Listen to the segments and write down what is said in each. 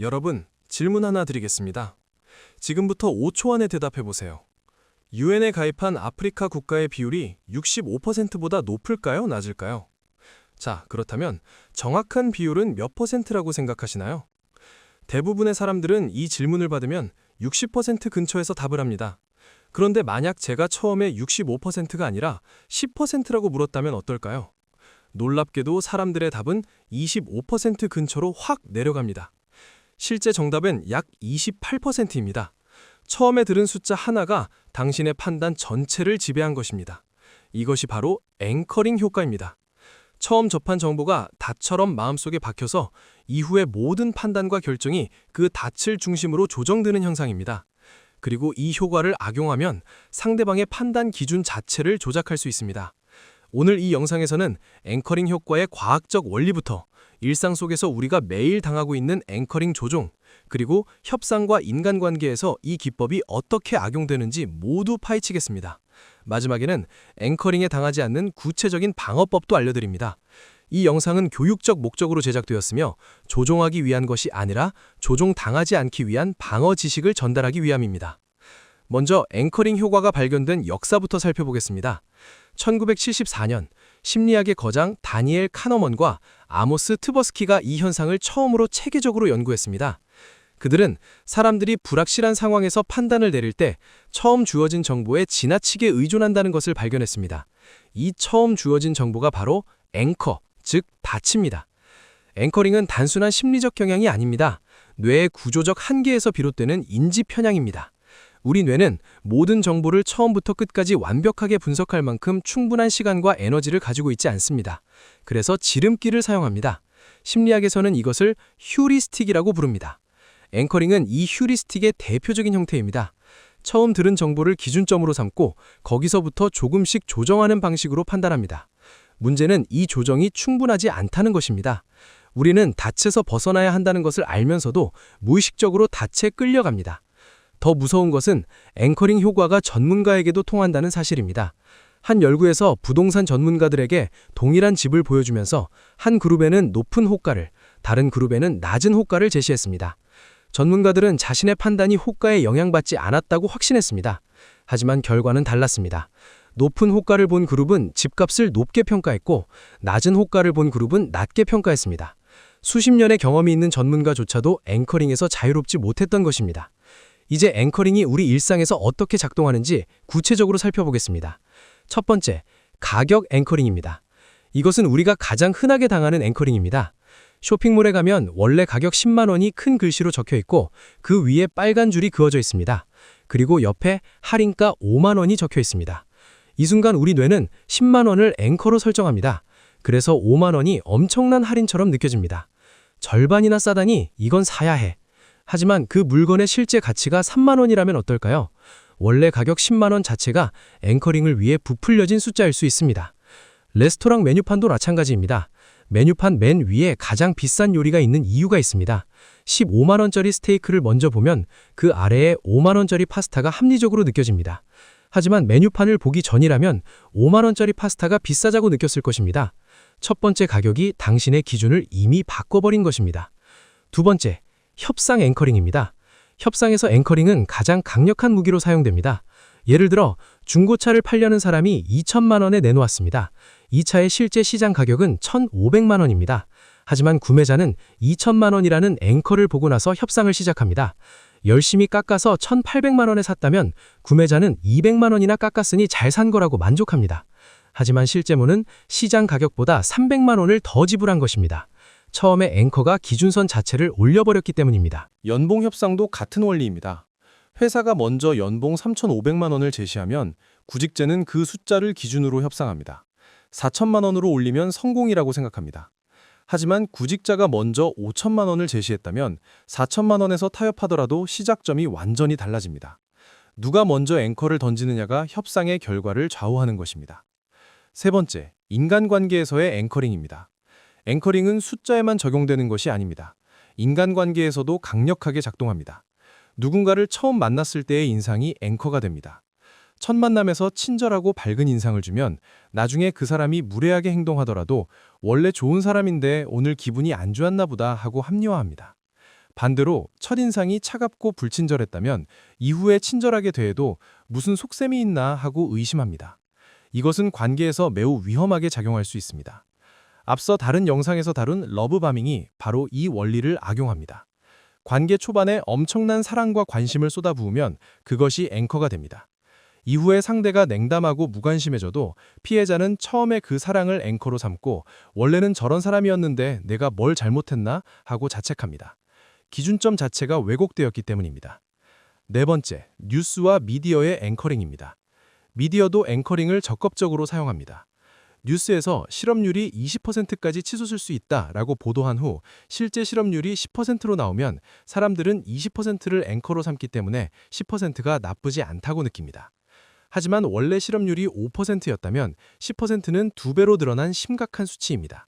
여러분, 질문 하나 드리겠습니다. 지금부터 5초 안에 대답해 보세요. 유엔에 가입한 아프리카 국가의 비율이 65%보다 높을까요? 낮을까요? 자, 그렇다면 정확한 비율은 몇 퍼센트라고 생각하시나요? 대부분의 사람들은 이 질문을 받으면 60% 근처에서 답을 합니다. 그런데 만약 제가 처음에 65%가 아니라 10%라고 물었다면 어떨까요? 놀랍게도 사람들의 답은 25% 근처로 확 내려갑니다. 실제 정답은 약 28%입니다. 처음에 들은 숫자 하나가 당신의 판단 전체를 지배한 것입니다. 이것이 바로 앵커링 효과입니다. 처음 접한 정보가 닷처럼 마음속에 박혀서 이후의 모든 판단과 결정이 그 닷을 중심으로 조정되는 현상입니다. 그리고 이 효과를 악용하면 상대방의 판단 기준 자체를 조작할 수 있습니다. 오늘 이 영상에서는 앵커링 효과의 과학적 원리부터 일상 속에서 우리가 매일 당하고 있는 앵커링 조종, 그리고 협상과 인간관계에서 이 기법이 어떻게 악용되는지 모두 파헤치겠습니다. 마지막에는 앵커링에 당하지 않는 구체적인 방어법도 알려드립니다. 이 영상은 교육적 목적으로 제작되었으며 조종하기 위한 것이 아니라 조종당하지 않기 위한 방어 지식을 전달하기 위함입니다. 먼저 앵커링 효과가 발견된 역사부터 살펴보겠습니다. 1974년 심리학의 거장 다니엘 카너먼과 아모스 트버스키가 이 현상을 처음으로 체계적으로 연구했습니다. 그들은 사람들이 불확실한 상황에서 판단을 내릴 때 처음 주어진 정보에 지나치게 의존한다는 것을 발견했습니다. 이 처음 주어진 정보가 바로 앵커, 즉 닻입니다. 앵커링은 단순한 심리적 경향이 아닙니다. 뇌의 구조적 한계에서 비롯되는 인지 편향입니다. 우리 뇌는 모든 정보를 처음부터 끝까지 완벽하게 분석할 만큼 충분한 시간과 에너지를 가지고 있지 않습니다. 그래서 지름길을 사용합니다. 심리학에서는 이것을 휴리스틱이라고 부릅니다. 앵커링은 이 휴리스틱의 대표적인 형태입니다. 처음 들은 정보를 기준점으로 삼고 거기서부터 조금씩 조정하는 방식으로 판단합니다. 문제는 이 조정이 충분하지 않다는 것입니다. 우리는 닻에서 벗어나야 한다는 것을 알면서도 무의식적으로 닻에 끌려갑니다. 더 무서운 것은 앵커링 효과가 전문가에게도 통한다는 사실입니다. 한 연구에서 부동산 전문가들에게 동일한 집을 보여주면서 한 그룹에는 높은 호가를, 다른 그룹에는 낮은 호가를 제시했습니다. 전문가들은 자신의 판단이 호가에 영향받지 않았다고 확신했습니다. 하지만 결과는 달랐습니다. 높은 호가를 본 그룹은 집값을 높게 평가했고 낮은 호가를 본 그룹은 낮게 평가했습니다. 수십 년의 경험이 있는 전문가조차도 앵커링에서 자유롭지 못했던 것입니다. 이제 앵커링이 우리 일상에서 어떻게 작동하는지 구체적으로 살펴보겠습니다. 첫 번째, 가격 앵커링입니다. 이것은 우리가 가장 흔하게 당하는 앵커링입니다. 쇼핑몰에 가면 원래 가격 10만 원이 큰 글씨로 적혀 있고 그 위에 빨간 줄이 그어져 있습니다. 그리고 옆에 할인가 5만 원이 적혀 있습니다. 이 순간 우리 뇌는 10만 원을 앵커로 설정합니다. 그래서 5만 원이 엄청난 할인처럼 느껴집니다. 절반이나 싸다니 이건 사야 해. 하지만 그 물건의 실제 가치가 3만 원이라면 어떨까요? 원래 가격 10만 원 자체가 앵커링을 위해 부풀려진 숫자일 수 있습니다. 레스토랑 메뉴판도 마찬가지입니다. 메뉴판 맨 위에 가장 비싼 요리가 있는 이유가 있습니다. 15만 원짜리 스테이크를 먼저 보면 그 아래에 5만 원짜리 파스타가 합리적으로 느껴집니다. 하지만 메뉴판을 보기 전이라면 5만 원짜리 파스타가 비싸자고 느꼈을 것입니다. 첫 번째 가격이 당신의 기준을 이미 바꿔버린 것입니다. 두 번째, 협상 앵커링입니다. 협상에서 앵커링은 가장 강력한 무기로 사용됩니다. 예를 들어 중고차를 팔려는 사람이 2천만 원에 내놓았습니다. 이 차의 실제 시장 가격은 1,500만 원입니다. 하지만 구매자는 2천만 원이라는 앵커를 보고 나서 협상을 시작합니다. 열심히 깎아서 1,800만 원에 샀다면 구매자는 200만 원이나 깎았으니 잘 산 거라고 만족합니다. 하지만 실제로는 시장 가격보다 300만 원을 더 지불한 것입니다. 처음에 앵커가 기준선 자체를 올려버렸기 때문입니다. 연봉 협상도 같은 원리입니다. 회사가 먼저 연봉 3,500만 원을 제시하면 구직자는 그 숫자를 기준으로 협상합니다. 4천만 원으로 올리면 성공이라고 생각합니다. 하지만 구직자가 먼저 5천만 원을 제시했다면 4천만 원에서 타협하더라도 시작점이 완전히 달라집니다. 누가 먼저 앵커를 던지느냐가 협상의 결과를 좌우하는 것입니다. 세 번째, 인간관계에서의 앵커링입니다. 앵커링은 숫자에만 적용되는 것이 아닙니다. 인간관계에서도 강력하게 작동합니다. 누군가를 처음 만났을 때의 인상이 앵커가 됩니다. 첫 만남에서 친절하고 밝은 인상을 주면 나중에 그 사람이 무례하게 행동하더라도 원래 좋은 사람인데 오늘 기분이 안 좋았나 보다 하고 합리화합니다. 반대로 첫인상이 차갑고 불친절했다면 이후에 친절하게 대해도 무슨 속셈이 있나 하고 의심합니다. 이것은 관계에서 매우 위험하게 작용할 수 있습니다. 앞서 다른 영상에서 다룬 러브바밍이 바로 이 원리를 악용합니다. 관계 초반에 엄청난 사랑과 관심을 쏟아부으면 그것이 앵커가 됩니다. 이후에 상대가 냉담하고 무관심해져도 피해자는 처음에 그 사랑을 앵커로 삼고 원래는 저런 사람이었는데 내가 뭘 잘못했나 하고 자책합니다. 기준점 자체가 왜곡되었기 때문입니다. 네 번째, 뉴스와 미디어의 앵커링입니다. 미디어도 앵커링을 적극적으로 사용합니다. 뉴스에서 실업률이 20%까지 치솟을 수 있다라고 보도한 후 실제 실업률이 10%로 나오면 사람들은 20%를 앵커로 삼기 때문에 10%가 나쁘지 않다고 느낍니다. 하지만 원래 실업률이 5%였다면 10%는 2배로 늘어난 심각한 수치입니다.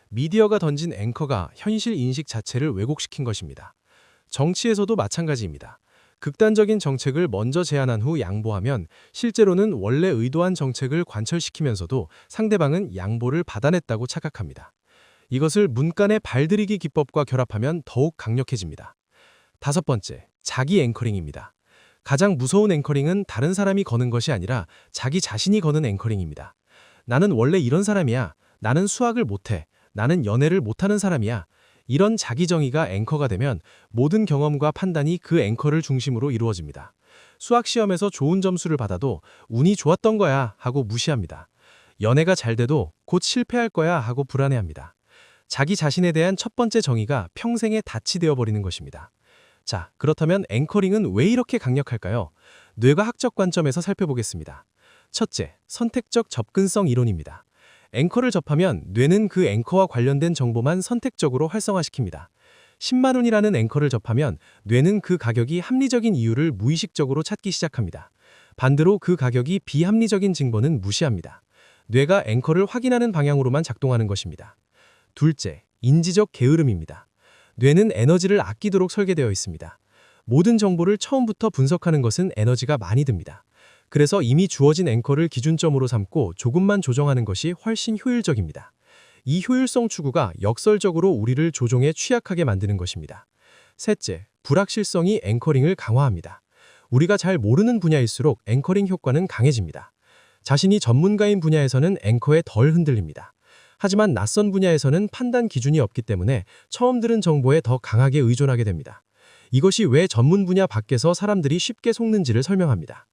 미디어가 던진 앵커가 현실 인식 자체를 왜곡시킨 것입니다. 정치에서도 마찬가지입니다. 극단적인 정책을 먼저 제안한 후 양보하면 실제로는 원래 의도한 정책을 관철시키면서도 상대방은 양보를 받아냈다고 착각합니다. 이것을 문간의 발들이기 기법과 결합하면 더욱 강력해집니다. 다섯 번째, 자기 앵커링입니다. 가장 무서운 앵커링은 다른 사람이 거는 것이 아니라 자기 자신이 거는 앵커링입니다. 나는 원래 이런 사람이야. 나는 수학을 못해. 나는 연애를 못하는 사람이야. 이런 자기 정의가 앵커가 되면 모든 경험과 판단이 그 앵커를 중심으로 이루어집니다. 수학 시험에서 좋은 점수를 받아도 운이 좋았던 거야 하고 무시합니다. 연애가 잘 돼도 곧 실패할 거야 하고 불안해합니다. 자기 자신에 대한 첫 번째 정의가 평생의 닻이 되어버리는 것입니다. 자, 그렇다면 앵커링은 왜 이렇게 강력할까요? 뇌과학적 관점에서 살펴보겠습니다. 첫째, 선택적 접근성 이론입니다. 앵커를 접하면 뇌는 그 앵커와 관련된 정보만 선택적으로 활성화시킵니다. 10만 원이라는 앵커를 접하면 뇌는 그 가격이 합리적인 이유를 무의식적으로 찾기 시작합니다. 반대로 그 가격이 비합리적인 징벌은 무시합니다. 뇌가 앵커를 확인하는 방향으로만 작동하는 것입니다. 둘째, 인지적 게으름입니다. 뇌는 에너지를 아끼도록 설계되어 있습니다. 모든 정보를 처음부터 분석하는 것은 에너지가 많이 듭니다. 그래서 이미 주어진 앵커를 기준점으로 삼고 조금만 조정하는 것이 훨씬 효율적입니다. 이 효율성 추구가 역설적으로 우리를 조종에 취약하게 만드는 것입니다. 셋째, 불확실성이 앵커링을 강화합니다. 우리가 잘 모르는 분야일수록 앵커링 효과는 강해집니다. 자신이 전문가인 분야에서는 앵커에 덜 흔들립니다. 하지만 낯선 분야에서는 판단 기준이 없기 때문에 처음 들은 정보에 더 강하게 의존하게 됩니다. 이것이 왜 전문 분야 밖에서 사람들이 쉽게 속는지를 설명합니다.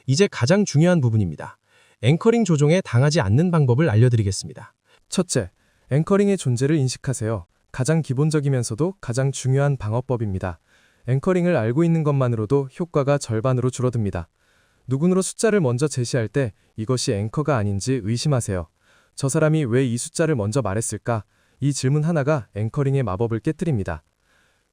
이제 가장 중요한 부분입니다. 앵커링 조종에 당하지 않는 방법을 알려드리겠습니다. 첫째, 앵커링의 존재를 인식하세요. 가장 기본적이면서도 가장 중요한 방어법입니다. 앵커링을 알고 있는 것만으로도 효과가 절반으로 줄어듭니다. 누군으로 숫자를 먼저 제시할 때 이것이 앵커가 아닌지 의심하세요. 저 사람이 왜 이 숫자를 먼저 말했을까? 이 질문 하나가 앵커링의 마법을 깨뜨립니다.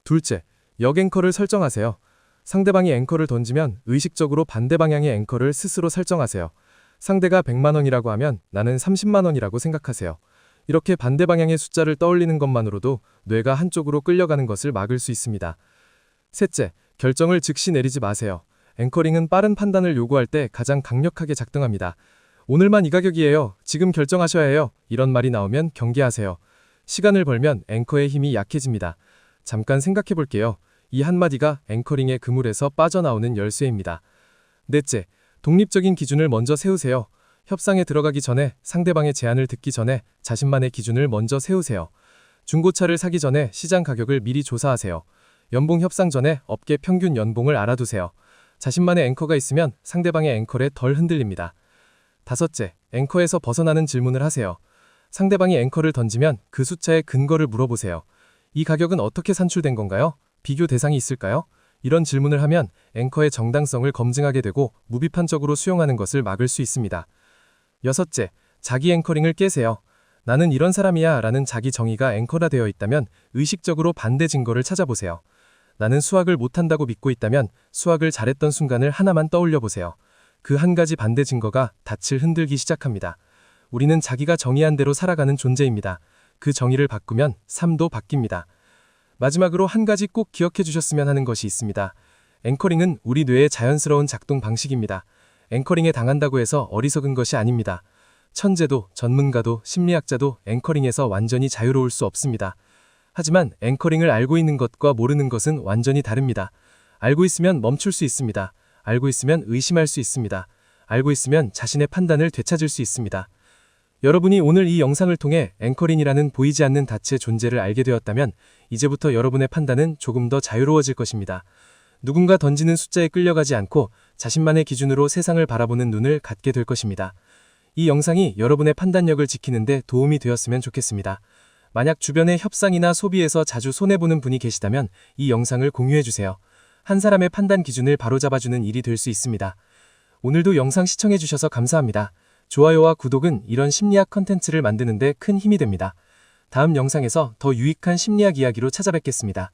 둘째, 역앵커를 설정하세요. 상대방이 앵커를 던지면 의식적으로 반대 방향의 앵커를 스스로 설정하세요. 상대가 100만 원이라고 하면 나는 30만 원이라고 생각하세요. 이렇게 반대 방향의 숫자를 떠올리는 것만으로도 뇌가 한쪽으로 끌려가는 것을 막을 수 있습니다. 셋째, 결정을 즉시 내리지 마세요. 앵커링은 빠른 판단을 요구할 때 가장 강력하게 작동합니다. 오늘만 이 가격이에요. 지금 결정하셔야 해요. 이런 말이 나오면 경계하세요. 시간을 벌면 앵커의 힘이 약해집니다. 잠깐 생각해 볼게요. 이 한마디가 앵커링의 그물에서 빠져나오는 열쇠입니다. 넷째, 독립적인 기준을 먼저 세우세요. 협상에 들어가기 전에 상대방의 제안을 듣기 전에 자신만의 기준을 먼저 세우세요. 중고차를 사기 전에 시장 가격을 미리 조사하세요. 연봉 협상 전에 업계 평균 연봉을 알아두세요. 자신만의 앵커가 있으면 상대방의 앵커에 덜 흔들립니다. 다섯째, 앵커에서 벗어나는 질문을 하세요. 상대방이 앵커를 던지면 그 숫자의 근거를 물어보세요. 이 가격은 어떻게 산출된 건가요? 비교 대상이 있을까요? 이런 질문을 하면 앵커의 정당성을 검증하게 되고 무비판적으로 수용하는 것을 막을 수 있습니다. 여섯째, 자기 앵커링을 깨세요. 나는 이런 사람이야 라는 자기 정의가 앵커라 되어 있다면 의식적으로 반대 증거를 찾아보세요. 나는 수학을 못한다고 믿고 있다면 수학을 잘했던 순간을 하나만 떠올려 보세요. 그 한 가지 반대 증거가 닻을 흔들기 시작합니다. 우리는 자기가 정의한 대로 살아가는 존재입니다. 그 정의를 바꾸면 삶도 바뀝니다. 마지막으로 한 가지 꼭 기억해 주셨으면 하는 것이 있습니다. 앵커링은 우리 뇌의 자연스러운 작동 방식입니다. 앵커링에 당한다고 해서 어리석은 것이 아닙니다. 천재도 전문가도 심리학자도 앵커링에서 완전히 자유로울 수 없습니다. 하지만 앵커링을 알고 있는 것과 모르는 것은 완전히 다릅니다. 알고 있으면 멈출 수 있습니다. 알고 있으면 의심할 수 있습니다. 알고 있으면 자신의 판단을 되찾을 수 있습니다. 여러분이 오늘 이 영상을 통해 앵커링이라는 보이지 않는 닻의 존재를 알게 되었다면 이제부터 여러분의 판단은 조금 더 자유로워질 것입니다. 누군가 던지는 숫자에 끌려가지 않고 자신만의 기준으로 세상을 바라보는 눈을 갖게 될 것입니다. 이 영상이 여러분의 판단력을 지키는 데 도움이 되었으면 좋겠습니다. 만약 주변에 협상이나 소비에서 자주 손해보는 분이 계시다면 이 영상을 공유해주세요. 한 사람의 판단 기준을 바로잡아주는 일이 될 수 있습니다. 오늘도 영상 시청해주셔서 감사합니다. 좋아요와 구독은 이런 심리학 컨텐츠를 만드는 데 큰 힘이 됩니다. 다음 영상에서 더 유익한 심리학 이야기로 찾아뵙겠습니다.